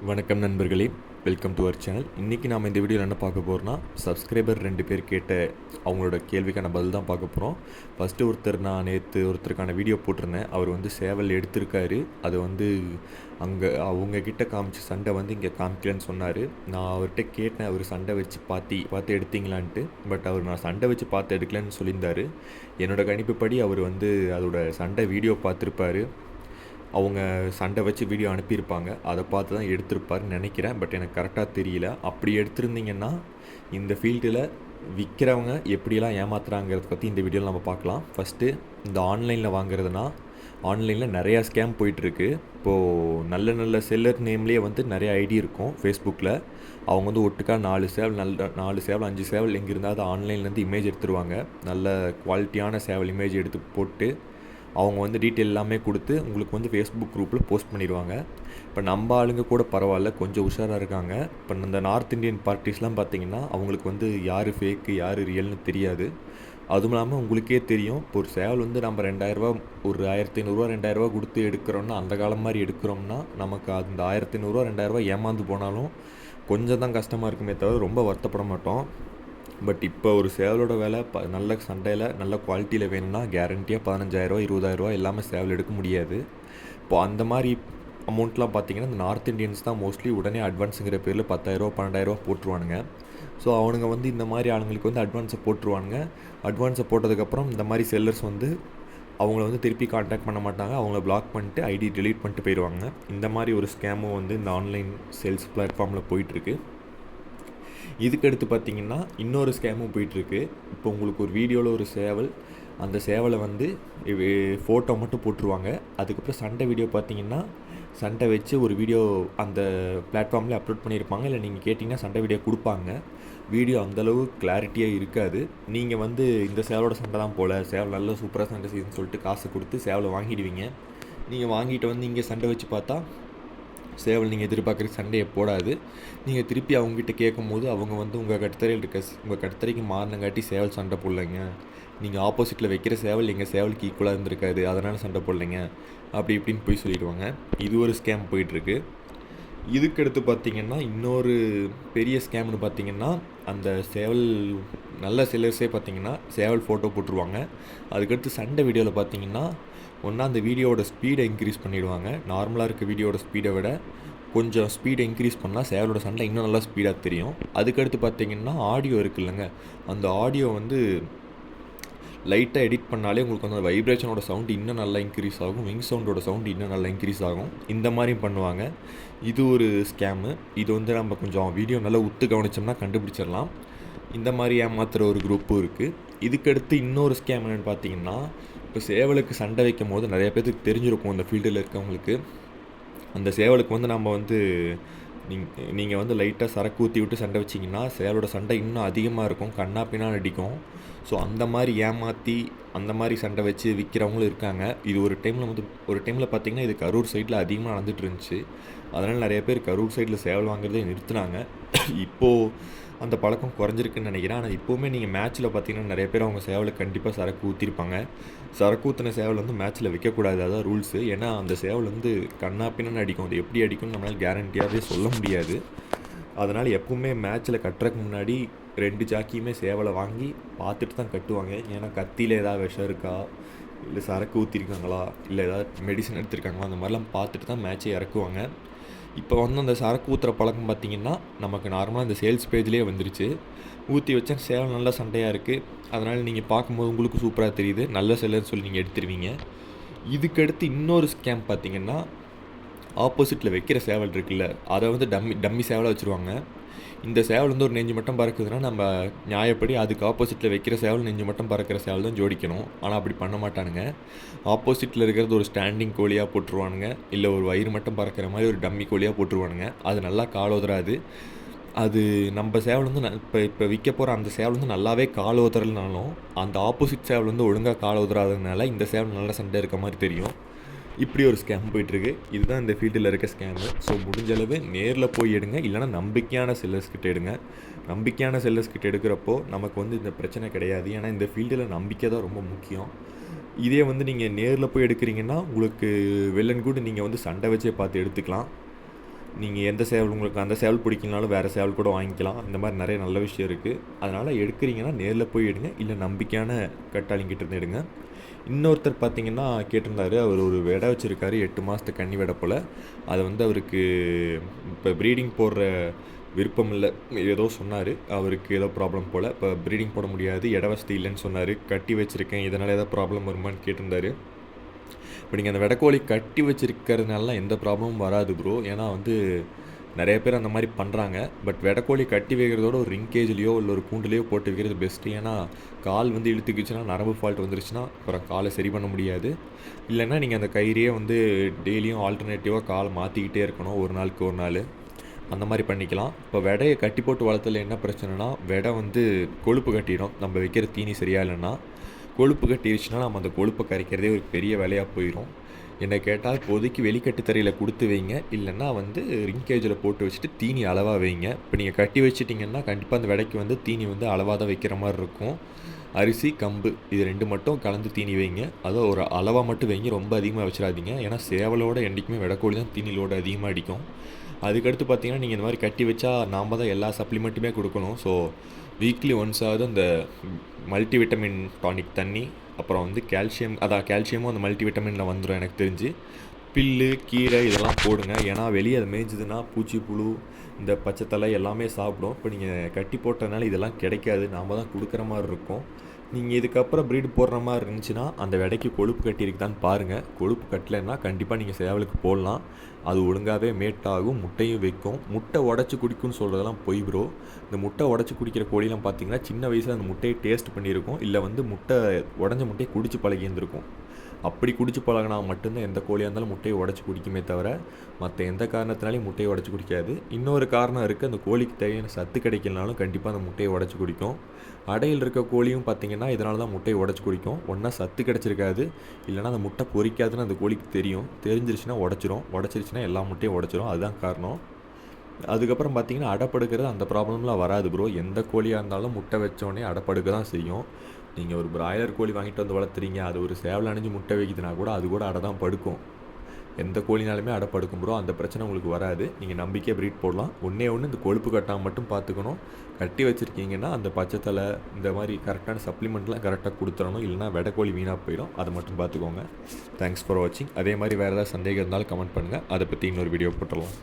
வணக்கம் நண்பர்களே, welcome to our channel. இன்றைக்கி நாம் இந்த வீடியோவில் என்ன பார்க்க போகிறோம்னா, சப்ஸ்கிரைபர் 2 பேர் கேட்ட அவங்களோட கேள்விக்கான பதில் தான் பார்க்க போகிறோம். ஃபஸ்ட்டு நான் நேற்று ஒருத்தருக்கான வீடியோ போட்டிருந்தேன். அவர் சேவல் எடுத்திருக்காரு. அது அங்கே அவங்கக்கிட்ட காமிச்ச சண்டை இங்கே காமிக்கலன்னு சொன்னார். நான் அவர்கிட்ட கேட்டேன், அவர் சண்டை வச்சு பார்த்து எடுத்தீங்களான்ட்டு. பட் நான் சண்டை வச்சு பார்த்து எடுக்கலன்னு சொல்லியிருந்தார். என்னோடய கணிப்புப்படி அவர் அதோட சண்டை வீடியோ பார்த்துருப்பார். அவங்க சண்டை வச்சு வீடியோ அனுப்பியிருப்பாங்க. அதை பார்த்து தான் எடுத்திருப்பாருன்னு நினைக்கிறேன். பட் எனக்கு கரெக்டாக தெரியல. அப்படி எடுத்திருந்தீங்கன்னா இந்த ஃபீல்டில் விற்கிறவங்க எப்படியெல்லாம் ஏமாத்துறாங்கிறத பற்றி இந்த வீடியோவில் நம்ம பார்க்கலாம். ஃபஸ்ட்டு இந்த ஆன்லைனில் வாங்குறதுனா, ஆன்லைனில் நிறையா ஸ்கேம் போயிட்டுருக்கு. இப்போது நல்ல நல்ல செல்லர் நேம்லேயே நிறைய ஐடி இருக்கும் ஃபேஸ்புக்கில். அவங்க ஒட்டுக்கா 4 சேவல் 5 சேவல் எங்கே இருந்தால் அது ஆன்லைன்லேருந்து இமேஜ் எடுத்துருவாங்க. நல்ல குவாலிட்டியான சேவல் இமேஜ் எடுத்து போட்டு அவங்க டீட்டெயில் எல்லாமே கொடுத்து உங்களுக்கு ஃபேஸ்புக் குரூப்பில் போஸ்ட் பண்ணிடுவாங்க. இப்போ நம்ம ஆளுங்க கூட பரவாயில்ல, கொஞ்சம் உஷாராக இருக்காங்க. இப்போ இந்த நார்த் இந்தியன் பார்ட்டிஸ்லாம் பார்த்திங்கன்னா அவங்களுக்கு யார் ஃபேக்கு யார் ரியல்னு தெரியாது. அதுவும் இல்லாமல் உங்களுக்கே தெரியும், இப்போ ஒரு சேவல் நம்ம 2000 ஒரு 1500 2000 கொடுத்து எடுக்கிறோன்னா, அந்த காலம் மாதிரி எடுக்கிறோம்னா நமக்கு அந்த 1500 2000 ஏமாந்து போனாலும் கொஞ்சம் தான் கஷ்டமாக இருக்குமே தவிர ரொம்ப வருத்தப்பட மாட்டோம். பட் இப்போ ஒரு சேவலோட விலை நல்ல சண்டையில் நல்ல குவாலிட்டியில் வேணும்னா கேரண்டியாக 15,000 20,000 எல்லாமே சேவல் எடுக்க முடியாது. இப்போது அந்த மாதிரி அமௌண்ட்லாம் பார்த்திங்கன்னா இந்த நார்த் இந்தியன்ஸ் தான் மோஸ்ட்லி உடனே அட்வான்ஸுங்கிற பேரில் 10,000 12,000 போட்டுருவானுங்க. ஸோ அவனுங்க இந்த மாதிரி ஆளுங்களுக்கு அட்வான்ஸை போட்டுருவானுங்க. அட்வான்ஸை போட்டதுக்கப்புறம் இந்த மாதிரி செல்லர்ஸ் அவங்கள திருப்பி காண்டாக்ட் பண்ண மாட்டாங்க. அவங்கள பிளாக் பண்ணிட்டு ஐடி டெலீட் பண்ணிட்டு போயிடுவாங்க. இந்த மாதிரி ஒரு ஸ்கேமும் இந்த ஆன்லைன் சேல்ஸ் பிளாட்ஃபார்மில் போயிட்டுருக்கு. இதுக்கடுத்து பார்த்திங்கன்னா இன்னொரு ஸ்கேமும் போயிட்டுருக்கு. இப்போ உங்களுக்கு ஒரு வீடியோவில் ஒரு சேவல், அந்த சேவலை ஃபோட்டோ மட்டும் போட்டுருவாங்க. அதுக்கப்புறம் சண்டை வீடியோ பார்த்திங்கன்னா சண்டை வச்சு ஒரு வீடியோ அந்த பிளாட்ஃபார்மில் அப்லோட் பண்ணியிருப்பாங்க. இல்லை நீங்கள் கேட்டிங்கன்னா சண்டை வீடியோ கொடுப்பாங்க. வீடியோ அந்தளவு கிளாரிட்டியாக இருக்காது. நீங்கள் இந்த சேவலோட சண்டை தான் போல், சேவல் நல்லா சூப்பராக சண்டை செய்யுதுன்னு சொல்லிட்டு காசு கொடுத்து சேவலை வாங்கிடுவீங்க. நீங்கள் வாங்கிட்டு இங்கே சண்டை வச்சு பார்த்தா சேவல் நீங்கள் எதிர்பார்க்குற சண்டையை போடாது. நீங்கள் திருப்பி அவங்ககிட்ட கேட்கும்போது அவங்க உங்கள் கட்டுத்தரையில் உங்கள் கட்டுத்தரைக்கு மாறினங்காட்டி சேவல் சண்டை போடலைங்க, நீங்கள் ஆப்போசிட்டில் வைக்கிற சேவல் எங்கள் சேவலுக்கு ஈக்குவலாக இருந்திருக்காது, அதனால் சண்டை போடலைங்க, அப்படி இப்படின்னு போய் சொல்லிடுவாங்க. இது ஒரு ஸ்கேம் போயிட்டுருக்கு. இதுக்கடுத்து பார்த்திங்கன்னா இன்னொரு பெரிய ஸ்கேம்னு பார்த்திங்கன்னா, அந்த சேவல் நல்ல செல்லர்ஸே பார்த்திங்கன்னா சேவல் ஃபோட்டோ போட்டுருவாங்க. அதுக்கடுத்து சண்டை வீடியோவில் பார்த்திங்கன்னா அந்த வீடியோவோட ஸ்பீடை இன்க்ரீஸ் பண்ணிவிடுவாங்க. நார்மலாக இருக்க வீடியோட ஸ்பீடை விட கொஞ்சம் ஸ்பீடை இன்க்ரீஸ் பண்ணால் சேவலோட சண்டை இன்னும் நல்லா ஸ்பீடாக தெரியும். அதுக்கடுத்து பார்த்திங்கன்னா ஆடியோ இருக்குல்லங்க, அந்த ஆடியோ லைட்டாக எடிட் பண்ணாலே உங்களுக்கு அந்த வைப்ரேஷனோட சவுண்டு இன்னும் நல்லா இன்க்ரீஸ் ஆகும். விங் சவுண்டோட சவுண்டு இன்னும் நல்லா இன்க்ரீஸ் ஆகும். இந்த மாதிரியும் பண்ணுவாங்க. இது ஒரு ஸ்கேமு. இது நம்ம கொஞ்சம் வீடியோ நல்லா உத்து கவனித்தோம்னா கண்டுபிடிச்சிடலாம். இந்த மாதிரி ஏமாத்துகிற ஒரு குரூப்பும் இருக்குது. இதுக்கடுத்து இன்னொரு ஸ்கேம் என்னென்னு பார்த்தீங்கன்னா, இப்போ சேவலுக்கு சண்டை வைக்கும் போது நிறைய பேருக்கு தெரிஞ்சிருக்கும் இந்த ஃபீல்டில் இருக்கவங்களுக்கு. அந்த சேவலுக்கு நம்ம நீங்கள் லைட்டாக சரக்கு ஊற்றி விட்டு சண்டை வச்சிங்கன்னா சேவலோட சண்டை இன்னும் அதிகமாக இருக்கும், கண்ணா பின்னால் அடிக்கும். ஸோ அந்த மாதிரி ஏமாற்றி அந்த மாதிரி சண்டை வச்சு விற்கிறவங்களும் இருக்காங்க. இது ஒரு டைமில் பார்த்திங்கன்னா இது கரூர் சைடில் அதிகமாக நடந்துகிட்டு இருந்துச்சு. அதனால் நிறைய பேர் கரூர் சைடில் சேவல் வாங்குறதே நிறுத்தினாங்க. இப்போது அந்த பழக்கம் குறைஞ்சிருக்குன்னு நினைக்கிறேன். ஆனால் இப்போவுமே நீங்கள் மேட்ச்சில் பார்த்தீங்கன்னா நிறைய பேர் அவங்க சேவலை கண்டிப்பாக சரக்கு ஊற்றிருப்பாங்க. சரக்கு ஊற்றின சேவல் மேட்ச்சில் வைக்கக்கூடாது, அதான் ரூல்ஸு. ஏன்னா அந்த சேவல் கண்ணா பின்னு அடிக்கும். அது எப்படி அடிக்கும்னு நம்மளால் கேரண்டியாகவே சொல்ல முடியாது. அதனால் எப்போவுமே மேட்ச்சில் கட்டுறதுக்கு முன்னாடி 2 ஜாக்கியுமே சேவலை வாங்கி பார்த்துட்டு தான் கட்டுவாங்க. ஏன்னா கத்தியில் ஏதாவது விஷம் இருக்கா, இல்லை சரக்கு ஊற்றிருக்காங்களா, இல்லை ஏதாவது மெடிசன் எடுத்திருக்காங்களா, அந்த மாதிரிலாம் பார்த்துட்டு தான் மேட்ச்சை இறக்குவாங்க. இப்போ அந்த சரக்கு ஊற்றுற பழக்கம் பார்த்திங்கன்னா நமக்கு நார்மலாக இந்த சேல்ஸ் பேஜ்லேயே வந்துருச்சு. ஊற்றி வச்சா சேவல் நல்ல சண்டையாக இருக்குது. அதனால் நீங்கள் பார்க்கும்போது உங்களுக்கு சூப்பராக தெரியுது, நல்ல செல்லுன்னு சொல்லி நீங்கள் எடுத்துருவீங்க. இதுக்கடுத்து இன்னொரு ஸ்கேம் பார்த்திங்கன்னா, ஆப்போசிட்டில் வைக்கிற சேவல் இருக்குல்ல, அதை டம்மி சேவலாக வச்சுருவாங்க. இந்த சேவல் ஒரு நெஞ்சு மட்டும் பறக்குதுன்னா நம்ம நியாயப்படி அதுக்கு ஆப்போசிட்டில் வைக்கிற சேவல் நெஞ்சு மட்டும் பறக்கிற சேவல் தான் ஜோடிக்கணும். ஆனால் அப்படி பண்ண மாட்டானுங்க. ஆப்போசிட்டில் இருக்கிறது ஒரு ஸ்டாண்டிங் கோழியாக போட்டுருவானுங்க, இல்லை ஒரு வயிறு மட்டும் பறக்கிற மாதிரி ஒரு டம்மி கோழியாக போட்டுருவானுங்க. அது நல்லா கால் உதறாது. அது நம்ம சேவல் இப்போ விற்க போகிற அந்த சேவல் நல்லாவே கால் உதறலனாலும் அந்த ஆப்போசிட் சேவல் ஒழுங்காக கால் உதறாததுனால இந்த சேவல் நல்ல சண்டை இருக்க மாதிரி தெரியும். இப்படி ஒரு ஸ்கேம் போயிட்டுருக்கு. இதுதான் இந்த ஃபீல்டில் இருக்க ஸ்கேமு. ஸோ முடிஞ்சளவு நேரில் போய் எடுங்க, இல்லைனா நம்பிக்கையான செல்லர்ஸ்கிட்ட எடுங்க. நம்பிக்கையான செல்லர்ஸ்கிட்ட எடுக்கிறப்போ நமக்கு இந்த பிரச்சனை கிடையாது. ஏன்னா இந்த ஃபீல்டில் நம்பிக்கை தான் ரொம்ப முக்கியம். இதே நீங்கள் நேரில் போய் எடுக்கிறீங்கன்னா உங்களுக்கு வெல் அண்ட் குட், நீங்கள் சண்டை வச்சே பார்த்து எடுத்துக்கலாம். நீங்கள் எந்த சேவல் உங்களுக்கு அந்த சேவல் பிடிக்கலனாலும் வேறு சேவல் கூட வாங்கிக்கலாம். இந்த மாதிரி நிறைய நல்ல விஷயம் இருக்குது. அதனால் எடுக்கிறீங்கன்னா நேரில் போய் எடுங்க, இல்லை நம்பிக்கையான கட்டாளிங்கிட்ட இருந்து எடுங்க. இன்னொருத்தர் பார்த்தீங்கன்னா கேட்டிருந்தாரு, அவர் ஒரு வெடை வச்சுருக்காரு 8 மாதத்து கன்னி வெடை போல். அதை வந்து அவருக்கு இப்போ ப்ரீடிங் போடுற விருப்பம் இல்லை ஏதோ சொன்னார். அவருக்கு ஏதோ ப்ராப்ளம் போல். இப்போ ப்ரீடிங் போட முடியாது, இட வசதி இல்லைன்னு சொன்னார். கட்டி வச்சுருக்கேன், இதனால் ஏதாவது ப்ராப்ளம் வருமானு கேட்டிருந்தாரு. இப்போ நீங்கள் அந்த வெடைக்கோழி கட்டி வச்சுருக்கிறதுனாலாம் எந்த ப்ராப்ளமும் வராது ப்ரோ. ஏன்னா வந்து நிறைய பேர் அந்த மாதிரி பண்ணுறாங்க. பட் வெடைக்கோழி கட்டி வைக்கிறதோட ஒரு ரிங்கேஜ்லேயோ இல்லை ஒரு கூண்டுலேயோ போட்டு வைக்கிறது பெஸ்ட்டு. ஏன்னா கால் வந்து இழுத்துக்கிச்சுன்னா, நரம்பு ஃபால்ட் வந்துருச்சுன்னா அப்புறம் காலை சரி பண்ண முடியாது. இல்லைன்னா நீங்கள் அந்த கயிறையே வந்து டெய்லியும் ஆல்டர்னேட்டிவாக காலை மாற்றிக்கிட்டே இருக்கணும், ஒரு நாளுக்கு ஒரு நாள். அந்த மாதிரி பண்ணிக்கலாம். இப்போ வெடையை கட்டி போட்டு வளர்த்தல என்ன பிரச்சனைனா, வெடை வந்து கொழுப்பு கட்டிடும். நம்ம வைக்கிற தீனி சரியா இல்லைன்னா கொழுப்பு கட்டிடுச்சுன்னா நம்ம அந்த கொழுப்பை கரைக்கிறதே ஒரு பெரிய வேலையாக போயிடும். என்னை கேட்டால் இப்போதைக்கு வெளிக்கட்டு தரையில் கொடுத்து வைங்க, இல்லைன்னா வந்து ரிங் கேஜில் போட்டு வச்சுட்டு தீனி அளவாக வைங்க. இப்போ நீங்கள் கட்டி வச்சிட்டிங்கன்னா கண்டிப்பாக அந்த வெடைக்கு வந்து தீனி வந்து அளவாக தான் வைக்கிற மாதிரி இருக்கும். அரிசி, கம்பு இது 2 மட்டும் கலந்து தீனி வைங்க. அதுவும் ஒரு அளவாக மட்டும் வைங்க, ரொம்ப அதிகமாக வச்சிடாதீங்க. ஏன்னா சேவலோட என்றைக்குமே வெடைக்கோழி தான் தீனி லோடு அதிகமாக அடிக்கும். அதுக்கடுத்து பார்த்தீங்கன்னா நீங்கள் இந்த மாதிரி கட்டி வச்சா நாம் தான் எல்லா சப்ளிமெண்ட்டுமே கொடுக்கணும். ஸோ வீக்லி ஒன்ஸாவது அந்த மல்டிவிட்டமின் டானிக் தண்ணி, அப்புறம் வந்து கால்சியமும் அந்த மல்டிவிட்டமினில் வந்துடும் எனக்கு தெரிஞ்சு. பில்லு, கீரை இதெல்லாம் போடுங்க. ஏன்னா வெளியே அது மேய்ஞ்சதுன்னா பூச்சி, புழு, இந்த பச்சைத்தலை எல்லாமே சாப்பிடும். இப்போ நீங்கள் கட்டி போட்டதுனால இதெல்லாம் கிடைக்காது, நாம் தான் கொடுக்குற மாதிரி இருக்கும். நீங்கள் இதுக்கப்புறம் ப்ரீடு போடுற மாதிரி இருந்துச்சுன்னா அந்த வெடைக்கு கொழுப்பு கட்டியிருக்குதான்னு பாருங்கள். கொழுப்பு கட்டலைன்னா கண்டிப்பாக நீங்கள் சேவலுக்கு போடலாம். அது ஒழுங்காகவே மேட்டாகும், முட்டையும் வைக்கும். முட்டை உடச்சி குடிக்கும்னு சொல்கிறதெல்லாம் பொய் ப்ரோ. இந்த முட்டை உடச்சி குடிக்கிற கோழிலாம் பார்த்தீங்கன்னா சின்ன வயசில் அந்த முட்டையை டேஸ்ட் பண்ணியிருக்கும், இல்லை வந்து உடஞ்ச முட்டையை குடிச்சு பழகி இருந்திருக்கும். அப்படி குடிச்சு பழகினா மட்டும்தான் எந்த கோழியாக இருந்தாலும் முட்டையை உடச்சி குடிக்குமே தவிர மற்ற எந்த காரணத்தினாலையும் முட்டையை உடச்சி குடிக்காது. இன்னொரு காரணம் இருக்குது, அந்த கோழிக்கு தேவையான சத்து கிடைக்கலனாலும் கண்டிப்பாக அந்த முட்டையை உடச்சி குடிக்கும். அடையில் இருக்க கோழியும் பார்த்திங்கன்னா இதனால தான் முட்டையை உடச்சி குடிக்கும். ஒன்றா சத்து கிடச்சிருக்காது, இல்லைனா அந்த முட்டை பொரிக்காதுன்னு அந்த கோழிக்கு தெரிஞ்சிருச்சுன்னா உடச்சிருச்சுன்னா எல்லா முட்டையும் உடச்சிரும். அதுதான் காரணம். அதுக்கப்புறம் பார்த்திங்கன்னா அடைப்படுக்கிறது அந்த ப்ராப்ளம்லாம் வராது ப்ரோ. எந்த கோழியாக இருந்தாலும் முட்டை வச்சோடனே அடைப்படுக்க தான் செய்யும். நீங்கள் ஒரு பிராய்லர் கோழி வாங்கிட்டு வந்து வளர்த்துறீங்க, அது ஒரு சேவல் அணிஞ்சு முட்டை வைக்குதுன்னா கூட அது கூட அடை தான் படுக்கும். எந்த கோழினாலுமே அடை படுக்கும் ப்ரோ. அந்த பிரச்சனை உங்களுக்கு வராது. நீங்கள் நம்பிக்கையாக ப்ரீட் போடலாம். ஒன்று இந்த கொழுப்பு கட்டாமல் மட்டும் பார்த்துக்கணும். கட்டி வச்சுருக்கீங்கன்னா அந்த பச்சைத்தலை இந்த மாதிரி கரெக்டான சப்ளிமெண்ட்லாம் கரெக்டாக கொடுத்துடணும், இல்லைனா வெடைக்கோழி வீணாக போயிடும். அதை மட்டும் பார்த்துக்கோங்க. தேங்க்ஸ் ஃபார் வாட்சிங். அதே மாதிரி வேறு ஏதாவது சந்தேகம் இருந்தாலும் கமெண்ட் பண்ணுங்கள், அதை பற்றி இன்னொரு வீடியோ போட்டுடலாம்.